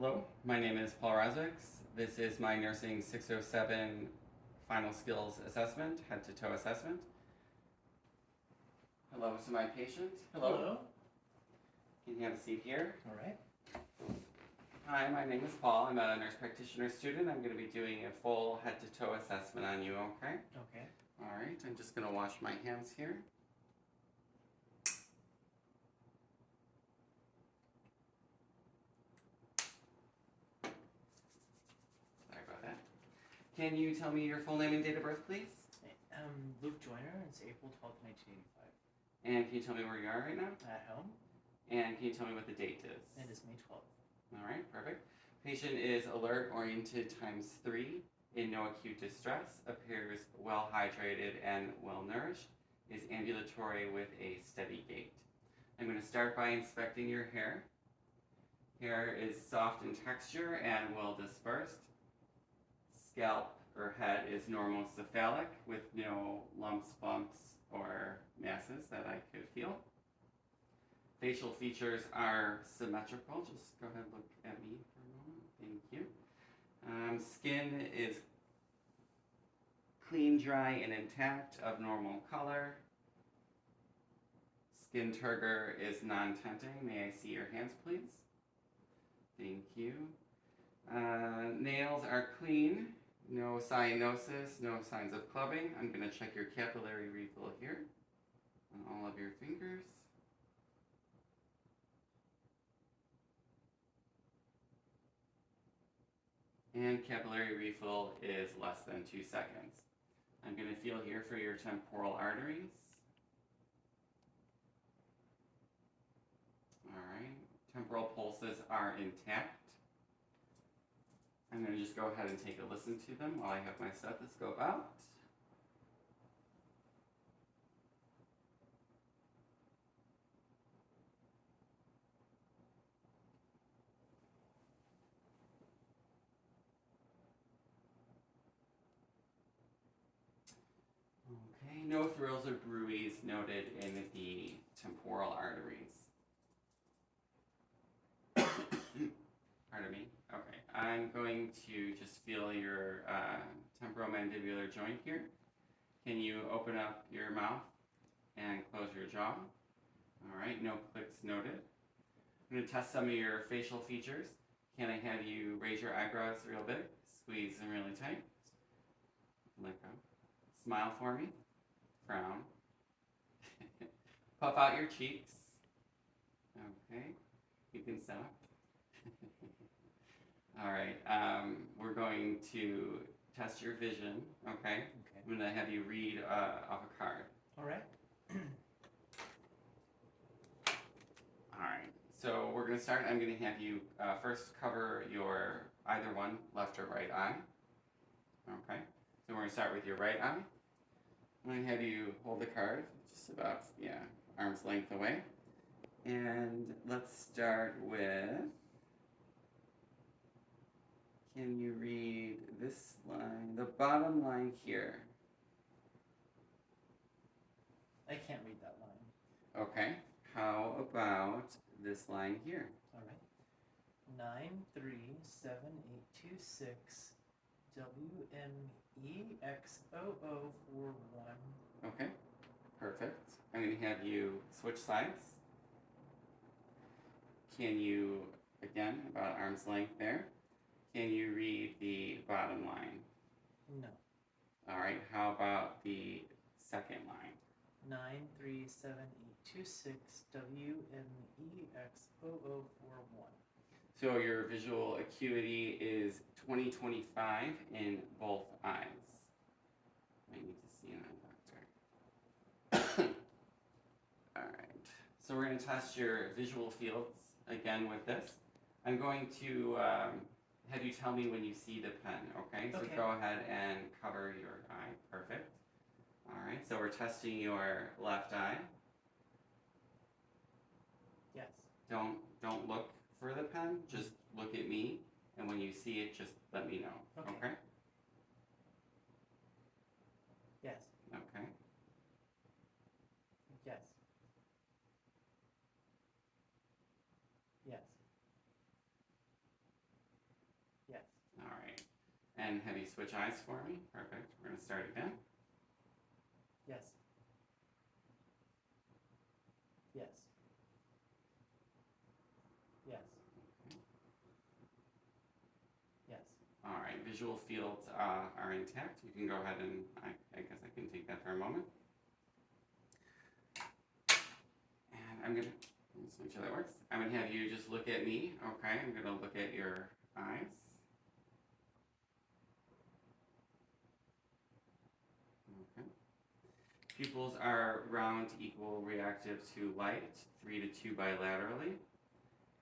Hello, my name is Paul Razix. This is my Nursing 607 Final Skills Assessment, Head to Toe Assessment. Hello to my patient. Hello. Can you have a seat here? All right. Hi, my name is Paul. I'm a nurse practitioner student. I'm going to be doing a full head to toe assessment on you, okay? Okay. All right, I'm just going to wash my hands here. Sorry about that. Can you tell me your full name and date of birth, please? Luke Joyner. It's April 12th, 1985. And can you tell me where you are right now? At home. And can you tell me what the date is? It is May 12th. All right, perfect. Patient is alert, oriented ×3, in no acute distress, appears well hydrated and well nourished, is ambulatory with a steady gait. I'm going to start by inspecting your hair. Hair is soft in texture and well dispersed. Scalp or head is normal cephalic with no lumps, bumps, or masses that I could feel. Facial features are symmetrical. Just go ahead and look at me for a moment. Thank you. Skin is clean, dry, and intact, of normal color. Skin turgor is non-tenting. May I see your hands, please? Thank you. Nails are clean. No cyanosis, no signs of clubbing. I'm going to check your capillary refill here on all of your fingers. And capillary refill is less than 2 seconds. I'm going to feel here for your temporal arteries. All right, temporal pulses are intact. I'm going to just go ahead and take a listen to them while I have my stethoscope out. Okay, no thrills or bruits noted in the temporal arteries. Pardon me. Okay, I'm going to just feel your temporomandibular joint here. Can you open up your mouth and close your jaw? All right, no clicks noted. I'm going to test some of your facial features. Can I have you raise your eyebrows real big, squeeze them really tight, let go. Smile for me, frown, puff out your cheeks. Okay, you can stop. All right, we're going to test your vision, okay? Okay. I'm going to have you read off a card. All right. All right, so we're going to start. I'm going to have you first cover your either one, left or right eye. Okay, so we're going to start with your right eye. I'm going to have you hold the card just about, arm's length away. And let's start with, can you read this line, the bottom line here? I can't read that line. Okay, how about this line here? All right. 93786 WMEXOO41. Okay, perfect. I'm going to have you switch sides. Can you, again, about arm's length there, can you read the bottom line? No. All right, how about the second line? 937826 WMEXOO41. So your visual acuity is 20/25 in both eyes. I need to see that, doctor. All right, so we're going to test your visual fields again with this. I'm going to have you tell me when you see the pen, okay? So Okay. go ahead and cover your eye. Perfect. All right, so we're testing your left eye. Yes. Don't look for the pen, just look at me, and when you see it, just let me know, okay? Yes. Okay. Yes. Yes. And have you switch eyes for me? Perfect. We're going to start again. Yes. Yes. Yes. Yes. All right, visual fields are intact. You can go ahead and, I guess I can take that for a moment. And I'm going to, just make sure that works. I'm going to have you just look at me, okay? I'm going to look at your eyes. Okay. Pupils are round, equal, reactive to light, 3 to 2 bilaterally.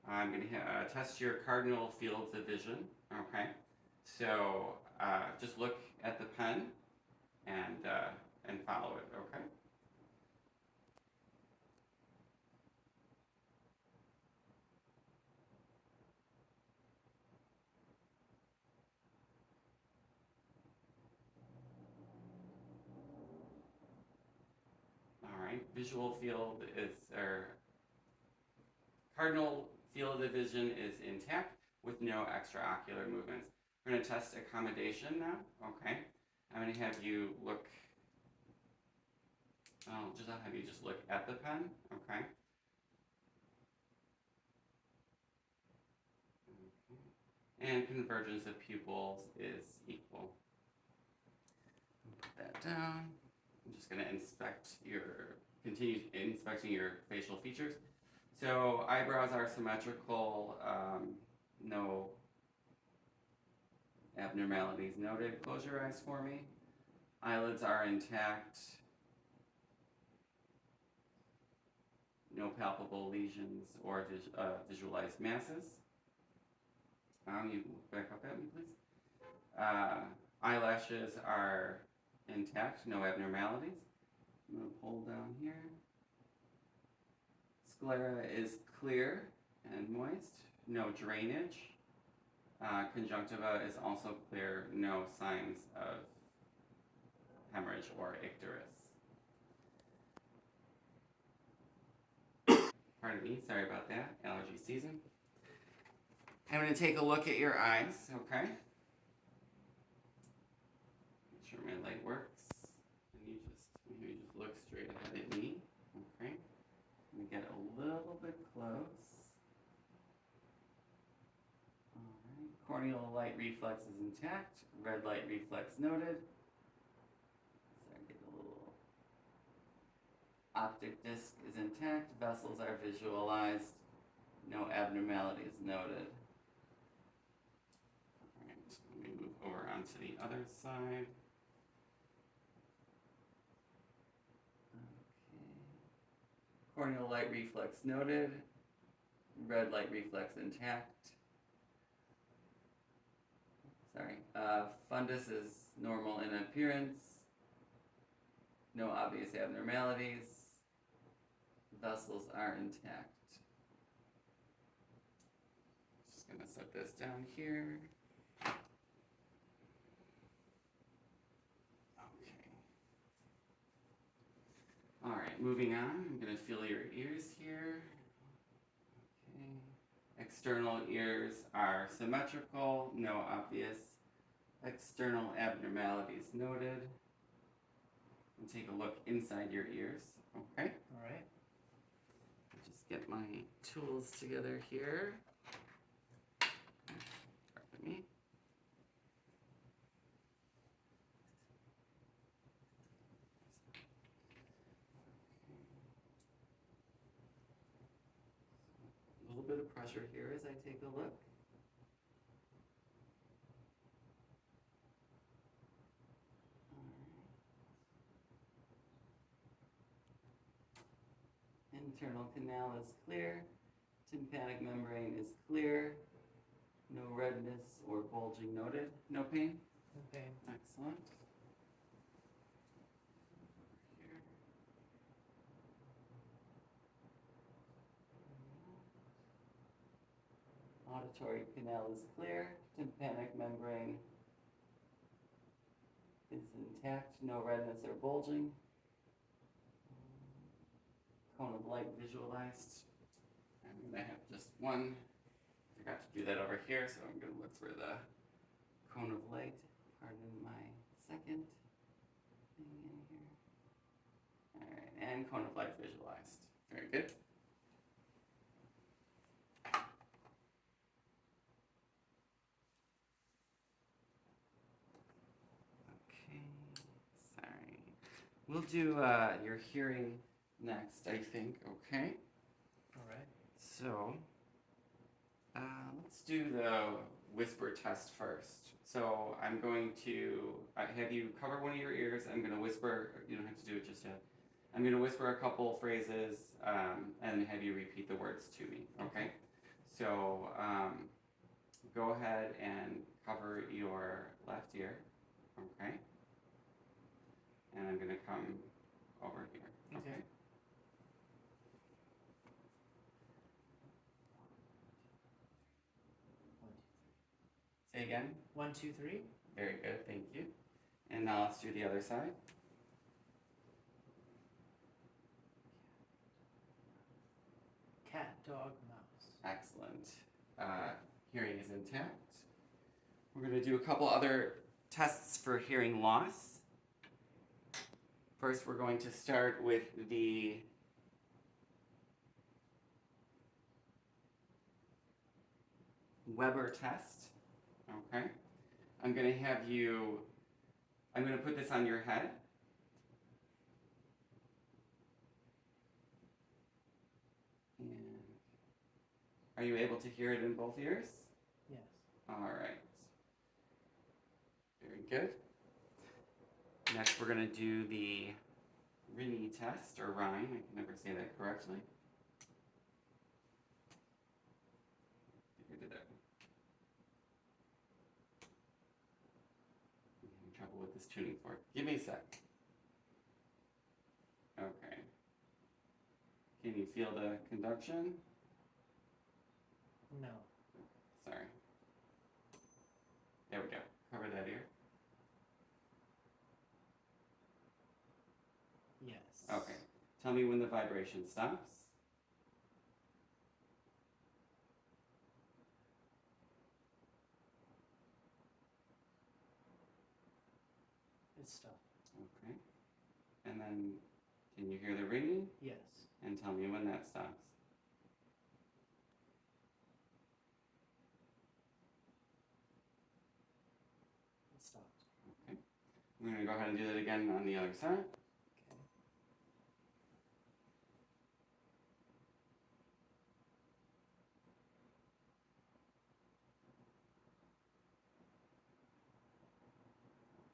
I'm going to test your cardinal fields of vision, okay? So just look at the pen and follow it, okay? All right, visual field is, or cardinal field of vision is intact with no extraocular movements. We're going to test accommodation now, okay? I'm going to have you look, I'll have you just look at the pen, okay? And convergence of pupils is equal. Put that down. I'm just going to continue inspecting your facial features. So eyebrows are symmetrical, no abnormalities noted. Close your eyes for me. Eyelids are intact. No palpable lesions or visualized masses. You back up at me, please. Eyelashes are intact, no abnormalities. I'm going to pull down here. Sclera is clear and moist, no drainage. Conjunctiva is also clear, no signs of hemorrhage or icterus. Pardon me, sorry about that, allergy season. I'm going to take a look at your eyes, okay? Make sure my light works. And you just look straight ahead at me, okay? Let me get a little bit close. All right, corneal light reflex is intact. Red light reflex noted. So I get a little. Optic disc is intact. Vessels are visualized. No abnormalities noted. All right, let me move over onto the other side. Okay. Corneal light reflex noted. Red light reflex intact. Sorry. Fundus is normal in appearance. No obvious abnormalities. Vessels are intact. Just gonna set this down here. Okay. All right, moving on. I'm gonna feel your ears here. Okay. External ears are symmetrical, no obvious external abnormalities noted. And take a look inside your ears, okay? All right. Just get my tools together here. Pardon me. A little bit of pressure here as I take a look. Internal canal is clear. Tympanic membrane is clear. No redness or bulging noted. No pain? Okay. Excellent. Here. Auditory canal is clear. Tympanic membrane is intact. No redness or bulging. Cone of light visualized. I'm going to have just one. Forgot to do that over here, so I'm going to look for the cone of light. Pardon my second thing in here. All right, and cone of light visualized. Very good. Okay, sorry. We'll do your hearing next, I think, okay? All right. So, let's do the whisper test first. So I'm going to have you cover one of your ears. I'm going to whisper. You don't have to do it just yet. I'm going to whisper a couple phrases and have you repeat the words to me. Okay. So go ahead and cover your left ear. Okay. And I'm going to come over here. Okay. Say again. 1, 2, 3. Very good, thank you. And now let's do the other side. Cat, dog, mouse. Excellent. Hearing is intact. We're going to do a couple other tests for hearing loss. First, we're going to start with the Weber test. Okay. I'm going to put this on your head. And are you able to hear it in both ears? Yes. All right. Very good. Next, we're going to do the Rini test, or Rhine. I can never say that correctly. You did that. I'm having trouble with this tuning fork. Give me a sec. Okay. Can you feel the conduction? No. Sorry. There we go. Cover that ear. Yes. Okay. Tell me when the vibration stops. It stopped. Okay. And then, can you hear the ringing? Yes. And tell me when that stops. It stopped. Okay. I'm going to go ahead and do that again on the other side. Okay.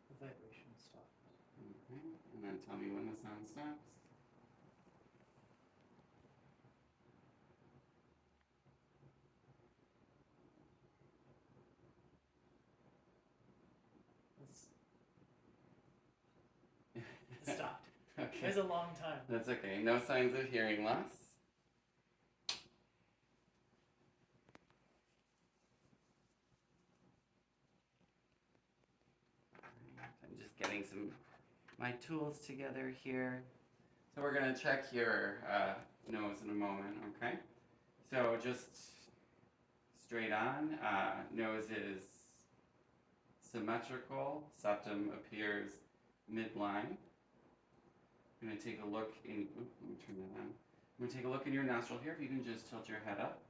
The vibration stopped. Okay. And then tell me when the sound stops. It stopped. Okay. It was a long time. That's okay. No signs of hearing loss. I'm just getting my tools together here. So we're going to check your nose in a moment, okay? So just straight on. Nose is symmetrical. Septum appears midline. I'm going to take a look in, let me turn that on. I'm going to take a look in your nostril here. If you can just tilt your head up.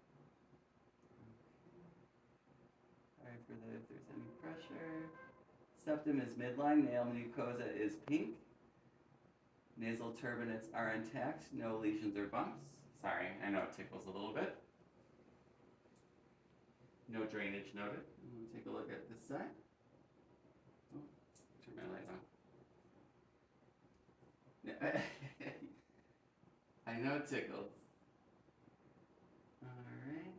Sorry for if there's any pressure. Septum is midline. Nail mucosa is pink. Nasal turbinates are intact. No lesions or bumps. Sorry, I know it tickles a little bit. No drainage noted. I'm going to take a look at this side. Oh, turn my light on. I know it tickles. Alright.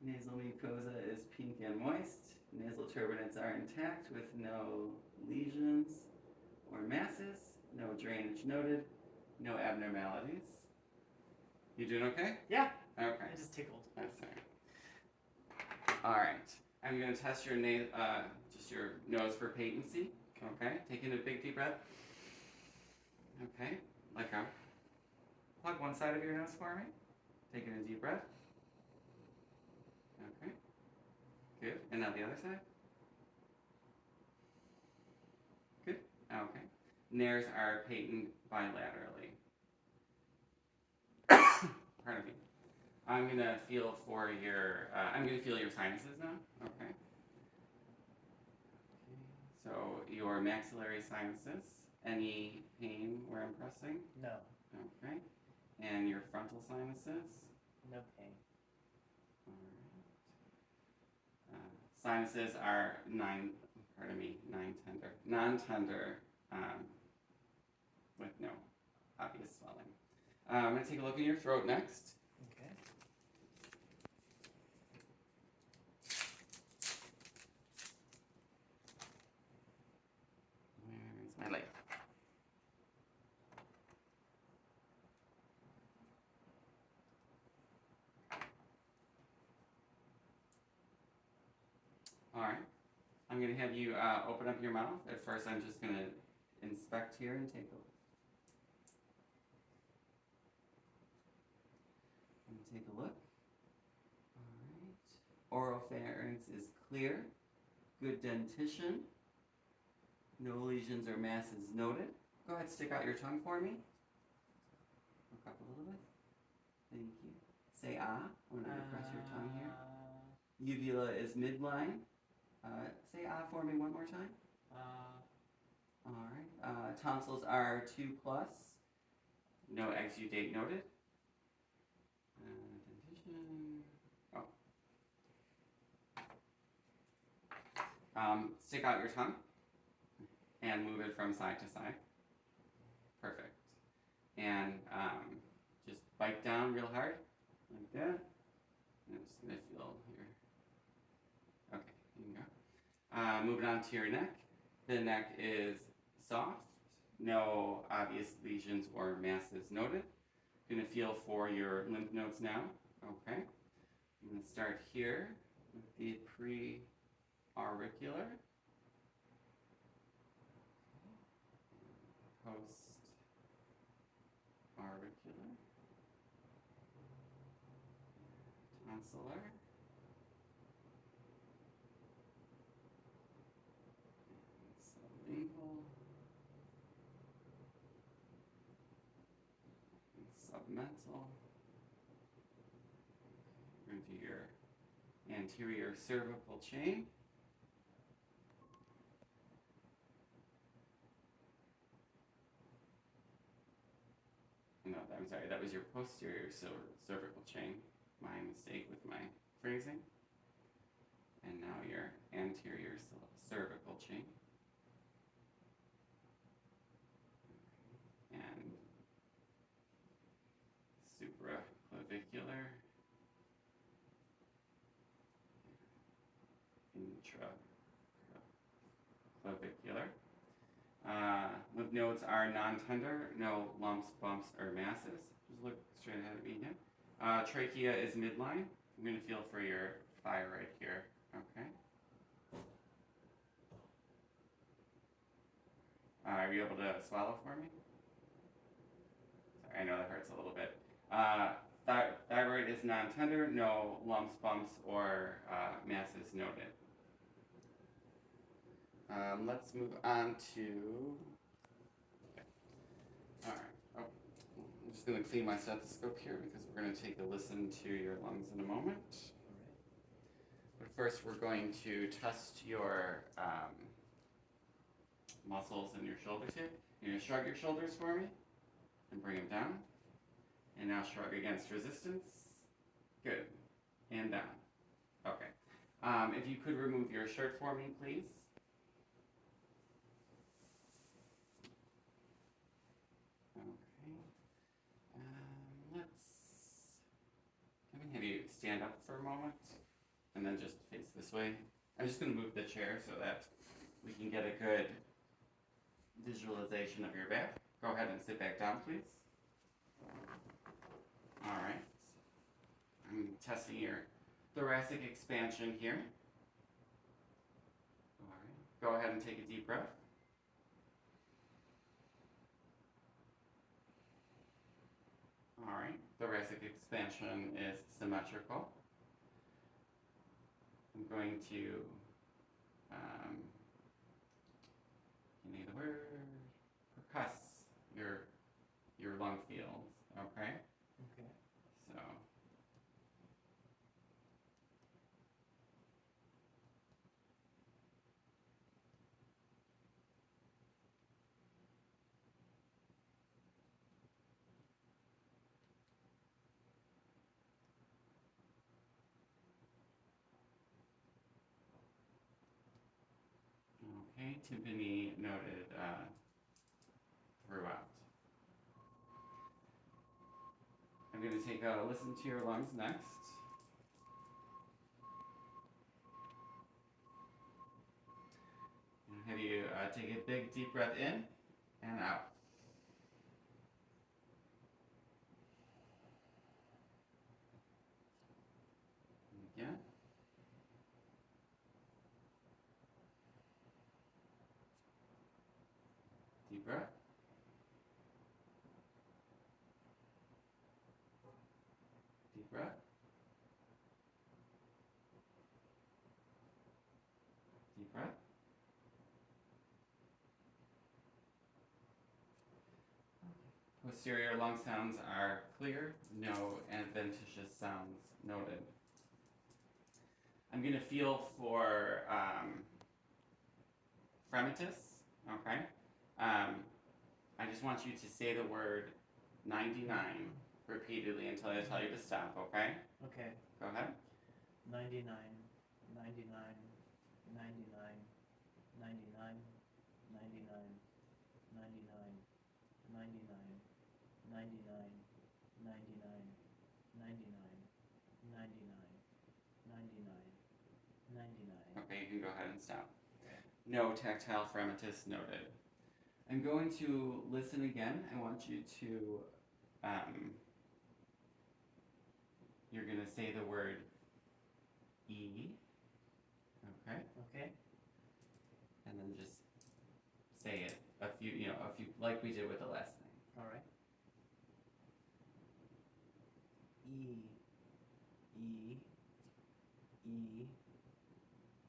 Nasal mucosa is pink and moist. Nasal turbinates are intact with no lesions or masses. No drainage noted. No abnormalities. You doing okay? Yeah. Okay. It just tickled. That's all right. Alright. I'm going to test your just your nose for patency. Okay. Taking a big deep breath. Okay, let go. Plug one side of your nose for me. Taking a deep breath. Okay, good. And now the other side. nares are patent bilaterally. Pardon me. I'm gonna feel your sinuses now. Okay. So your maxillary sinuses. Any pain where I'm pressing? No. Okay. And your frontal sinuses? No pain. All right. Sinuses are non-tender, with no obvious swelling. I'm going to take a look in your throat next. Okay. Where's my light? All right. I'm going to have you open up your mouth. At first, I'm just going to inspect here and take a look. Take a look. All right. Oropharynx is clear. Good dentition. No lesions or masses noted. Go ahead, stick out your tongue for me. Look up a little bit. Thank you. Say ah when I press your tongue here. Uvula is midline. Say ah for me one more time. All right. Tonsils are 2+. No exudate noted. Dentition. Oh. Stick out your tongue and move it from side to side. Perfect. And just bite down real hard, like that. I'm just gonna feel here. Okay, you can go. Moving on to your neck. The neck is soft. No obvious lesions or masses noted. Gonna feel for your lymph nodes now. Okay. I'm gonna start here with the pre-auricular. Post-auricular. Tonsillar. Sublingual. Submental. We're going to do your anterior cervical chain. No, I'm sorry, that was your posterior cervical chain. My mistake with my phrasing. And now your anterior cervical chain. And supraclavicular. Intraclavicular. Lymph nodes are non-tender, no lumps, bumps, or masses. Just look straight ahead of me again. Trachea is midline. I'm going to feel for your thyroid here. Okay. Are you able to swallow for me? Sorry, I know that hurts a little bit. Thyroid is non-tender, no lumps, bumps, or masses noted. Let's move on to. Okay. All right. Oh, I'm just going to clean my stethoscope here because we're going to take a listen to your lungs in a moment. But first, we're going to test your muscles in your shoulders here. You're going to shrug your shoulders for me and bring them down. And now shrug against resistance. Good. And down. Okay. If you could remove your shirt for me, please. Can I have you stand up for a moment and then just face this way? I'm just going to move the chair so that we can get a good visualization of your back. Go ahead and sit back down, please. All right. I'm testing your thoracic expansion here. All right. Go ahead and take a deep breath. All right. Thoracic expansion is symmetrical. I'm going to, give me the word, percuss your lung fields, okay? Okay. So. Okay, tympani noted throughout. I'm going to take a listen to your lungs next. And have you take a big deep breath in and out. Again. Deep breath. Deep breath. Deep breath. Posterior lung sounds are clear, no adventitious sounds noted. I'm going to feel for fremitus, okay? I just want you to say the word 99 repeatedly until I tell you to stop, okay? Okay. Go ahead. 99, 99, 99, 99, 99, 99, 99, 99, 99, 99, 99, 99. Okay, you can go ahead and stop. No tactile fremitus noted. I'm going to listen again. I want you to, you're going to say the word E, okay? Okay. And then just say it a few, like we did with the last thing. All right. E, E, E, E,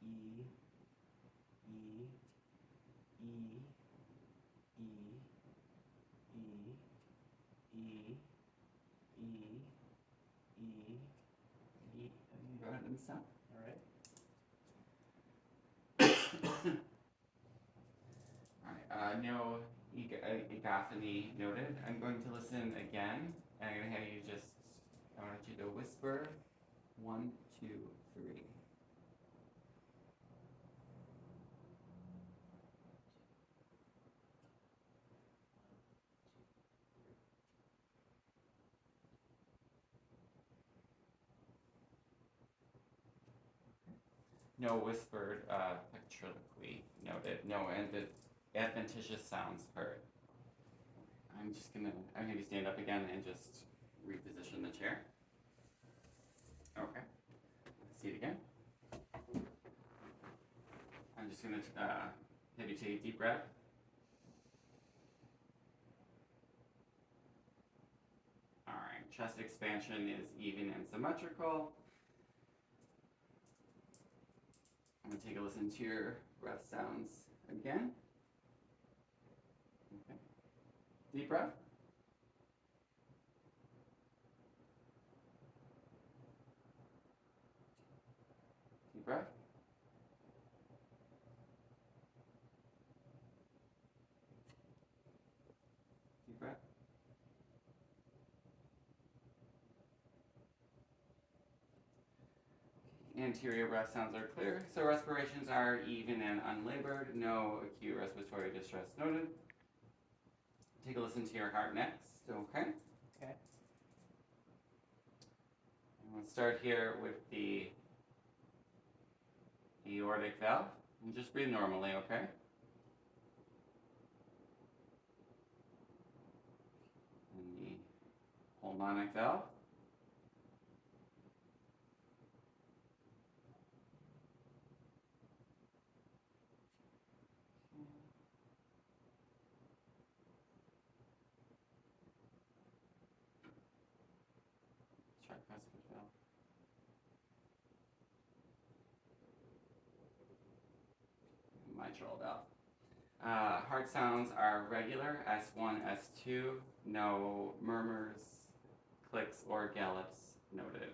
E, E, E, E, E, E, E, E. Go ahead and stop. All right. Alright, no egophony noted. I'm going to listen again, and I'm going to have you I want you to whisper 1, 2, 3. No whispered pectriloquy noted. No adventitious sounds heard. I'm gonna stand up again and just reposition the chair. Okay. See it again. I'm just gonna have you take a deep breath. Alright, chest expansion is even and symmetrical. I'm going to take a listen to your breath sounds again. Okay. Deep breath. Deep breath. Deep breath. Anterior breath sounds are clear, so respirations are even and unlabored. No acute respiratory distress noted. Take a listen to your heart next, okay? Okay. And we'll start here with the aortic valve. And just breathe normally, okay? And the pulmonic valve. Tricuspid valve. Mitral valve. Heart sounds are regular, S1, S2, no murmurs, clicks, or gallops noted.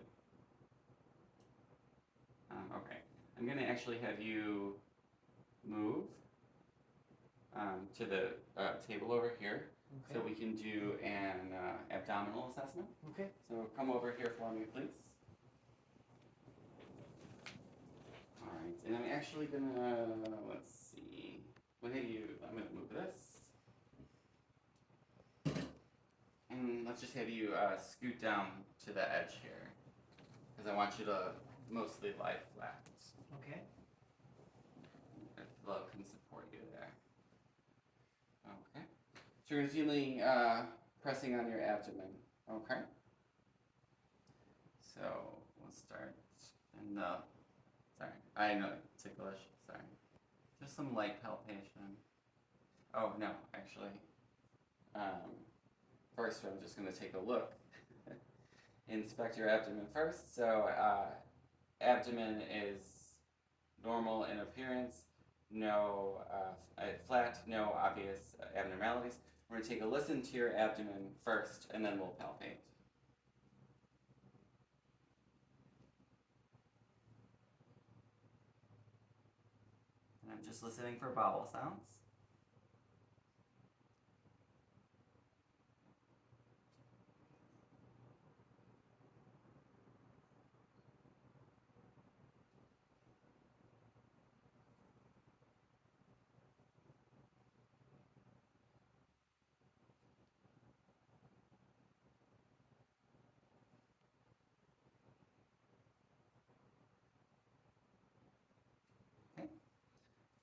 Okay, I'm going to actually have you move to the table over here so we can do an abdominal assessment. Okay. So come over here for me, please. All right, and I'm actually gonna, let's see, I'm gonna move this. And let's just have you scoot down to the edge here, because I want you to mostly lie flat. Okay. The pillow can support you there. Okay. So you're feeling pressing on your abdomen. Okay. So we'll start in the. Sorry, I know ticklish. Sorry, just some light palpation. Oh no, actually. First, I'm just going to take a look. Inspect your abdomen first. So abdomen is normal in appearance. No flat, no obvious abnormalities. We're going to take a listen to your abdomen first, and then we'll palpate. And I'm just listening for bowel sounds.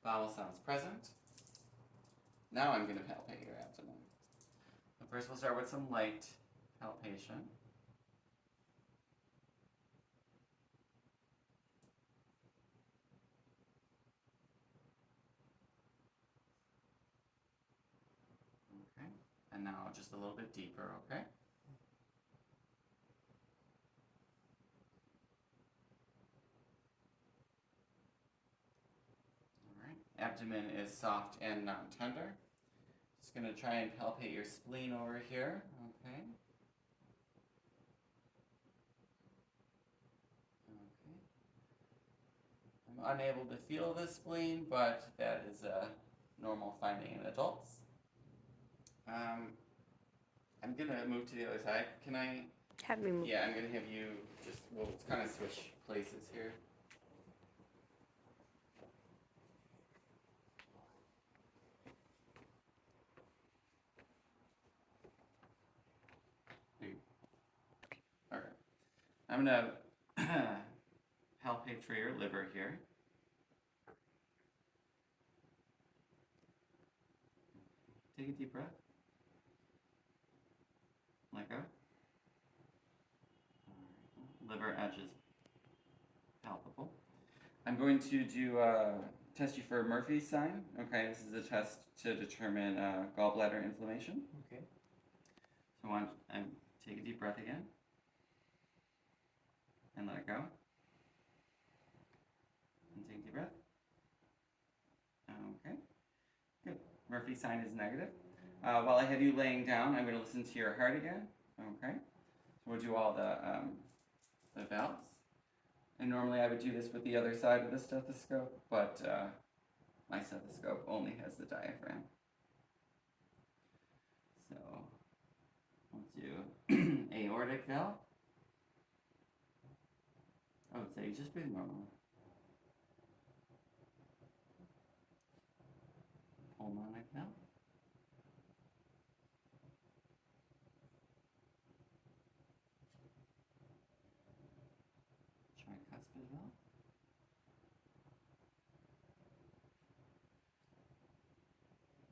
Bowel sounds present. Now I'm going to palpate your abdomen. So first we'll start with some light palpation. Okay, and now just a little bit deeper, okay? Abdomen is soft and non-tender. Just going to try and palpate your spleen over here, okay? Okay. I'm unable to feel the spleen, but that is a normal finding in adults. I'm going to move to the other side. Can I? Have me move. Yeah, I'm going to have you just, we'll kind of switch places here. Okay. I'm going to palpate for your liver here. Take a deep breath. Let go. Liver edge is palpable. I'm going to do test you for Murphy's sign. Okay, this is a test to determine gallbladder inflammation. Okay. So take a deep breath again. And let it go. And take a deep breath. Okay, good. Murphy's sign is negative. While I have you laying down, I'm going to listen to your heart again. Okay, so we'll do all the valves. And normally I would do this with the other side of the stethoscope, but my stethoscope only has the diaphragm. So we'll do aortic valve. I would say just breathe normally. Pulmonic valve. Tricuspid valve.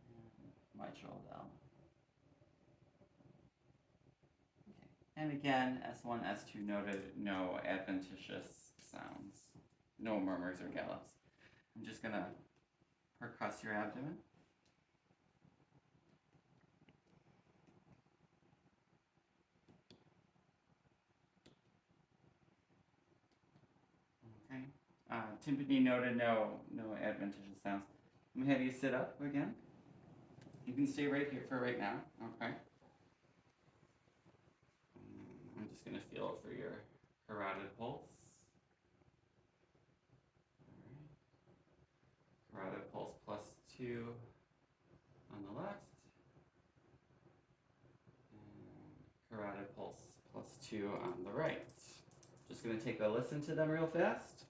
And mitral valve. Okay. And again, S1, S2 noted, no adventitious sounds, no murmurs or gallops. I'm just going to percuss your abdomen. Okay. Tympany noted, no adventitious sounds. I'm gonna have you sit up again. You can stay right here for right now, okay? I'm just gonna feel for your carotid pulse. Alright. Carotid pulse +2 on the left. And carotid pulse +2 on the right. Just gonna take a listen to them real fast.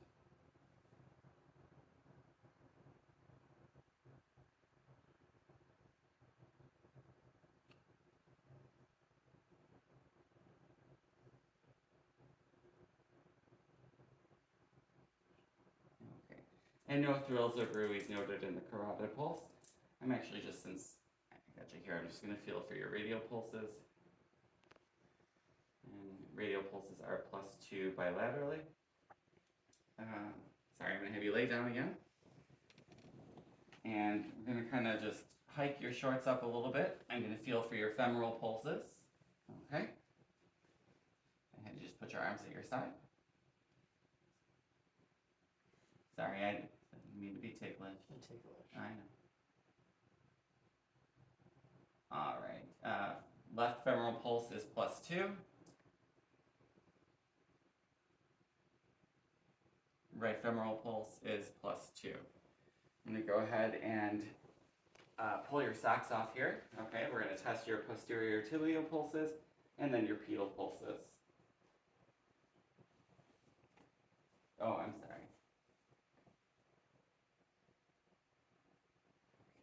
Okay. And no thrills or bruits noted in the carotid pulse. I'm actually just, since I got you here, I'm just gonna feel for your radial pulses. And radial pulses are +2 bilaterally. Sorry, I'm gonna have you lay down again. And we're gonna kind of just hike your shorts up a little bit. I'm gonna feel for your femoral pulses. Okay. And you just put your arms at your side. Sorry, I didn't mean to be ticklish. I know. All right. Left femoral pulse is +2. Right femoral pulse is +2. I'm gonna go ahead and pull your socks off here. Okay, we're gonna test your posterior tibial pulses and then your pedal pulses. Oh, I'm sorry.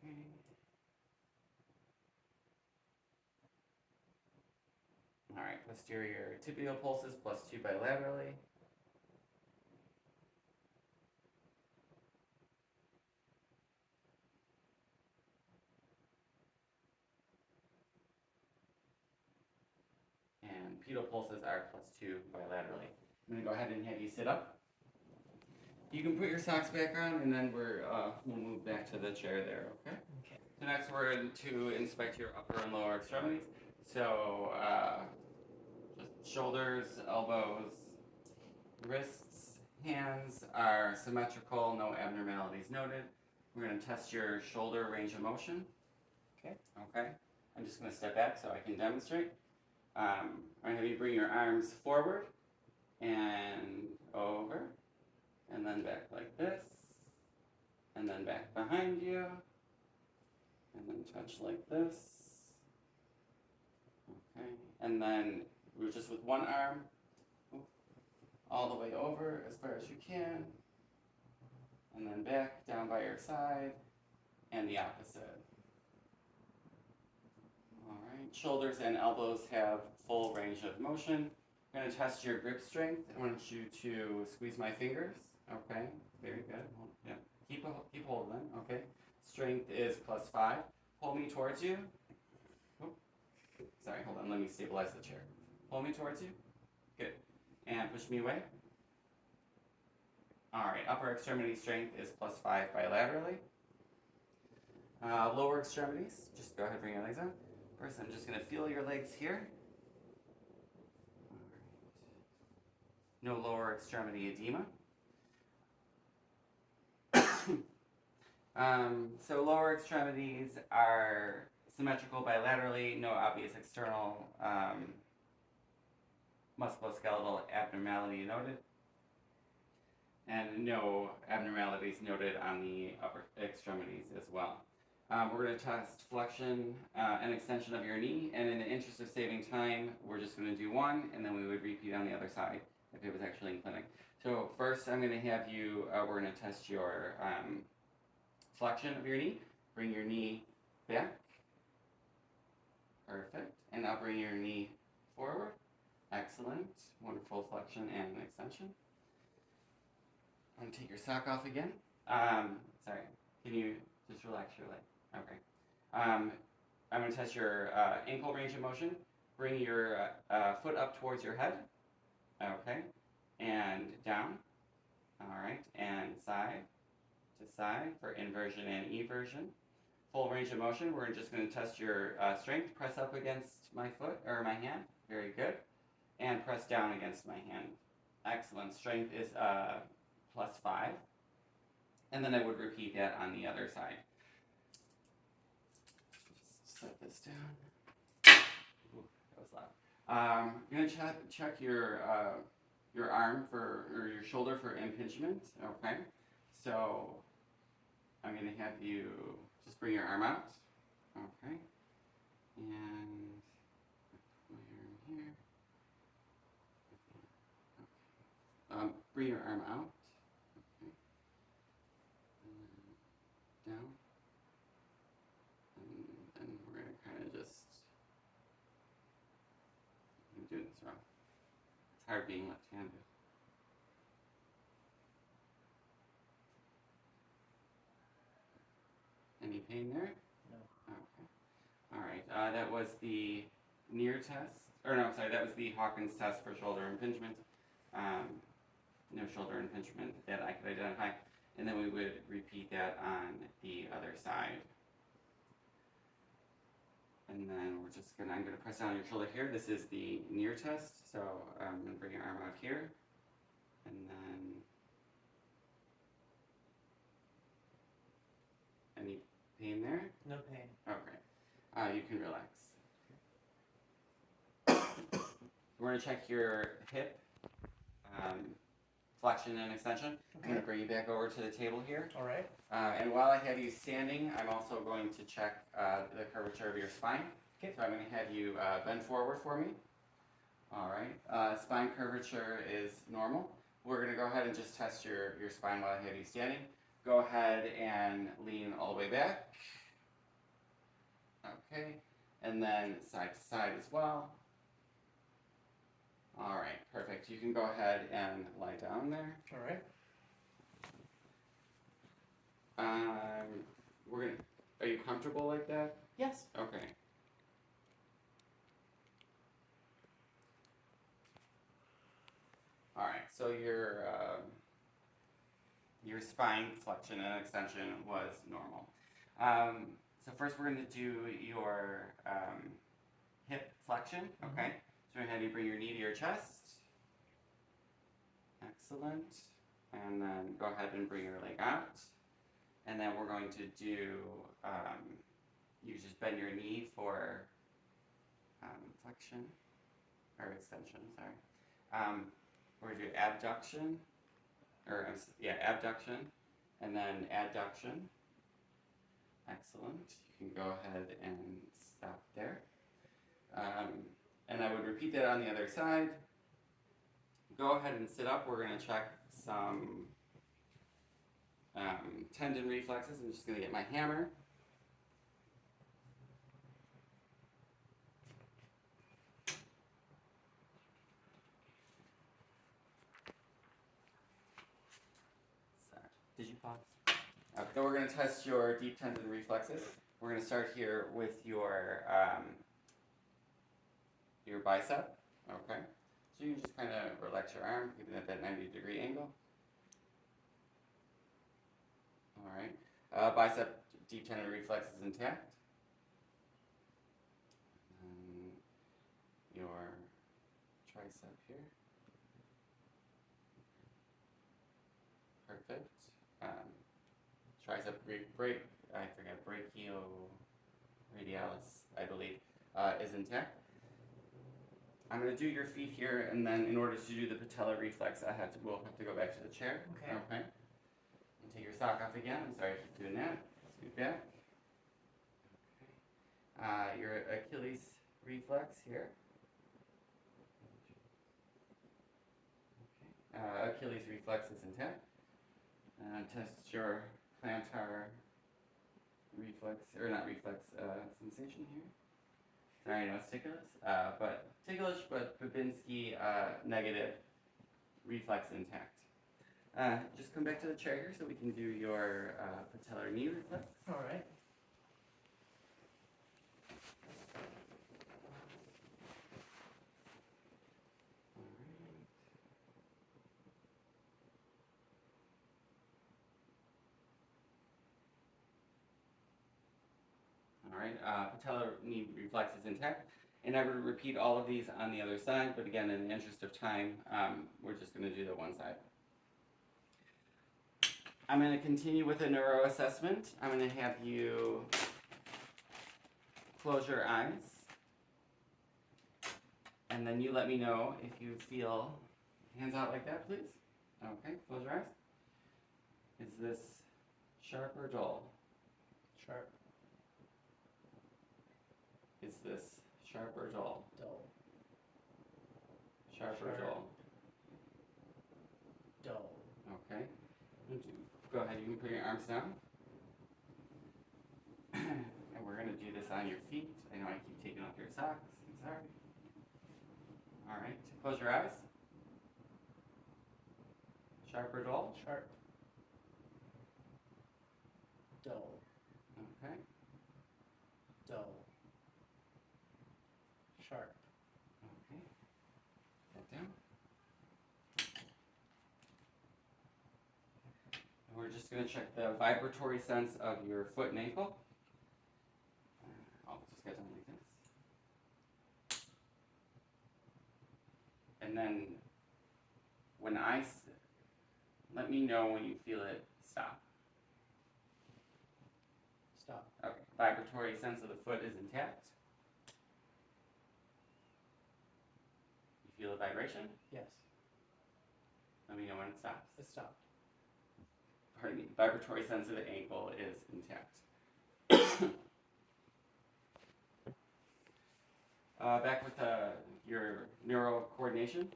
Okay. All right, posterior tibial pulses +2 bilaterally. And pedal pulses are +2 bilaterally. I'm gonna go ahead and have you sit up. You can put your socks back on, and then we'll move back to the chair there. Okay. Okay. So next we're going to inspect your upper and lower extremities. So just shoulders, elbows, wrists, hands are symmetrical, no abnormalities noted. We're going to test your shoulder range of motion. Okay. Okay. I'm just going to step back so I can demonstrate. I'm going to have you bring your arms forward and over, and then back like this, and then back behind you, and then touch like this. Okay, and then we're just with one arm, all the way over as far as you can, and then back down by your side, and the opposite. All right, shoulders and elbows have full range of motion. I'm going to test your grip strength. I want you to squeeze my fingers. Okay, very good. Yeah, keep hold of them. Okay, strength is +5. Pull me towards you. Oh, sorry, hold on. Let me stabilize the chair. Pull me towards you. Good. And push me away. All right. Upper extremity strength is +5 bilaterally. Lower extremities. Just go ahead and bring your legs out. First, I'm just going to feel your legs here. No lower extremity edema. So lower extremities are symmetrical bilaterally, no obvious external musculoskeletal abnormality noted, and no abnormalities noted on the upper extremities as well. We're going to test flexion and extension of your knee, and in the interest of saving time, we're just going to do one, and then we would repeat on the other side if it was actually in clinic. So first, I'm going to have you, we're going to test your flexion of your knee. Bring your knee back. Perfect. And now bring your knee forward. Excellent. Wonderful flexion and extension. I'm going to take your sock off again. Sorry. Can you just relax your leg? Okay. I'm going to test your ankle range of motion. Bring your foot up towards your head. Okay. And down. All right. And side to side for inversion and eversion. Full range of motion. We're just going to test your strength. Press up against my foot or my hand. Very good. And press down against my hand. Excellent. Strength is +5. And then I would repeat that on the other side. set this down. Ooh, that was loud. You're gonna check your arm or your shoulder for impingement. Okay. So I'm gonna have you just bring your arm out. Okay. And put my arm here. Bring your arm out. Okay. And down. And then we're gonna kind of just. I'm doing this wrong. It's hard being left-handed. Any pain there? No. Okay. All right. That was the NEAR test. Or no, sorry, that was the Hawkins test for shoulder impingement. No shoulder impingement that I could identify. And then we would repeat that on the other side. And then I'm gonna press down on your shoulder here. This is the NEAR test. So I'm gonna bring your arm out here. And then, any pain there? No pain. Okay. You can relax. We're gonna check your hip flexion and extension. I'm gonna bring you back over to the table here. All right. And while I have you standing, I'm also going to check the curvature of your spine. Okay. So I'm going to have you bend forward for me. All right. Spine curvature is normal. We're going to go ahead and just test your spine while I have you standing. Go ahead and lean all the way back. Okay. And then side to side as well. All right. Perfect. You can go ahead and lie down there. All right. Are you comfortable like that? Yes. Okay. All right. So your spine flexion and extension was normal. So first we're going to do your hip flexion. Okay. So we're going to have you bring your knee to your chest. Excellent. And then go ahead and bring your leg out. And then we're going to do, you just bend your knee for flexion, or extension, sorry. We're going to do abduction, abduction, and then adduction. Excellent. You can go ahead and stop there. And I would repeat that on the other side. Go ahead and sit up. We're going to check some tendon reflexes. I'm just going to get my hammer. Sorry. Did you pause? Okay, so we're going to test your deep tendon reflexes. We're going to start here with your bicep. Okay. So you can just kind of relax your arm, keeping it at that 90-degree angle. All right. Bicep deep tendon reflex is intact. Your tricep here. Perfect. Tricep brachioradialis, I believe, is intact. I'm going to do your feet here, and then in order to do the patellar reflex, we'll have to go back to the chair. Okay. Okay. And take your sock off again. I'm sorry for doing that. Scoot back. Okay. Your Achilles reflex here. Okay. Achilles reflex is intact. Test your plantar reflex, or not reflex, sensation here. Sorry, no, it's ticklish, but Babinski negative, reflex intact. Just come back to the chair here so we can do your patellar knee reflex. All right. All right, patellar knee reflex is intact. And I would repeat all of these on the other side, but again, in the interest of time, we're just going to do the one side. I'm going to continue with a neuro assessment. I'm going to have you close your eyes. And then you let me know if you feel, hands out like that, please. Okay, close your eyes. Is this sharp or dull? Sharp. Is this sharp or dull? Dull. Sharp or Sharp. dull? Dull. Okay. Go ahead, you can put your arms down. And we're gonna do this on your feet. I know I keep taking off your socks, I'm sorry. Alright, close your eyes. Sharp or dull? Sharp. Dull. Okay. Dull. Sharp. Okay. That down. And we're just gonna check the vibratory sense of your foot and ankle. I'll just get down like this. And then when let me know when you feel it stop. Stop. Okay, vibratory sense of the foot is intact. You feel the vibration? Yes. Let me know when it stops. It stopped. Pardon me, vibratory sense of the ankle is intact. Back with your neural coordination,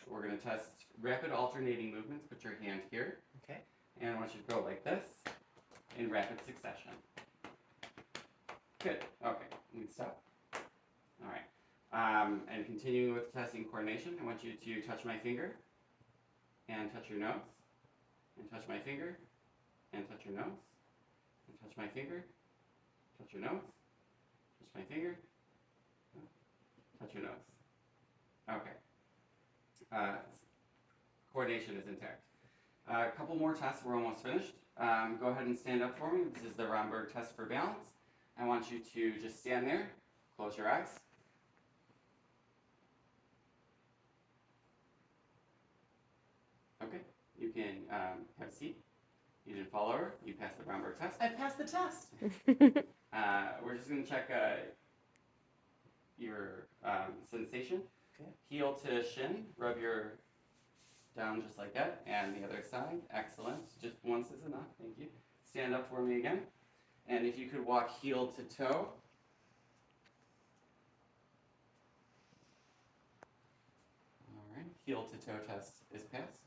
we're going to test rapid alternating movements. Put your hand here. Okay. And I want you to go like this in rapid succession. Good. Okay. You can stop. All right. And continuing with testing coordination, I want you to touch my finger and touch your nose and touch my finger and touch your nose and touch my finger, touch your nose, touch my finger, touch your nose. Okay. Coordination is intact. A couple more tests, we're almost finished. Go ahead and stand up for me. This is the Romberg test for balance. I want you to just stand there, close your eyes. Okay, you can have a seat. You didn't fall over, you passed the Romberg test. I passed the test. We're just gonna check your sensation. Okay. Heel to shin, rub your down just like that, and the other side. Excellent. Just once is enough. Thank you. Stand up for me again. And if you could walk heel to toe. All right. Heel to toe test is passed.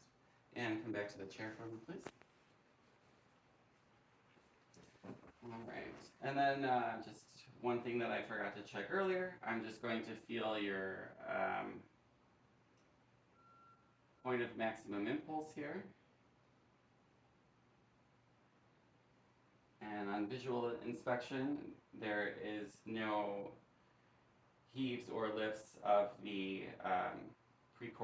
And come back to the chair for me, please. All right. And then just one thing that I forgot to check earlier. I'm just going to feel your point of maximum impulse here. And on visual inspection, there is no heaves or lifts of the precordial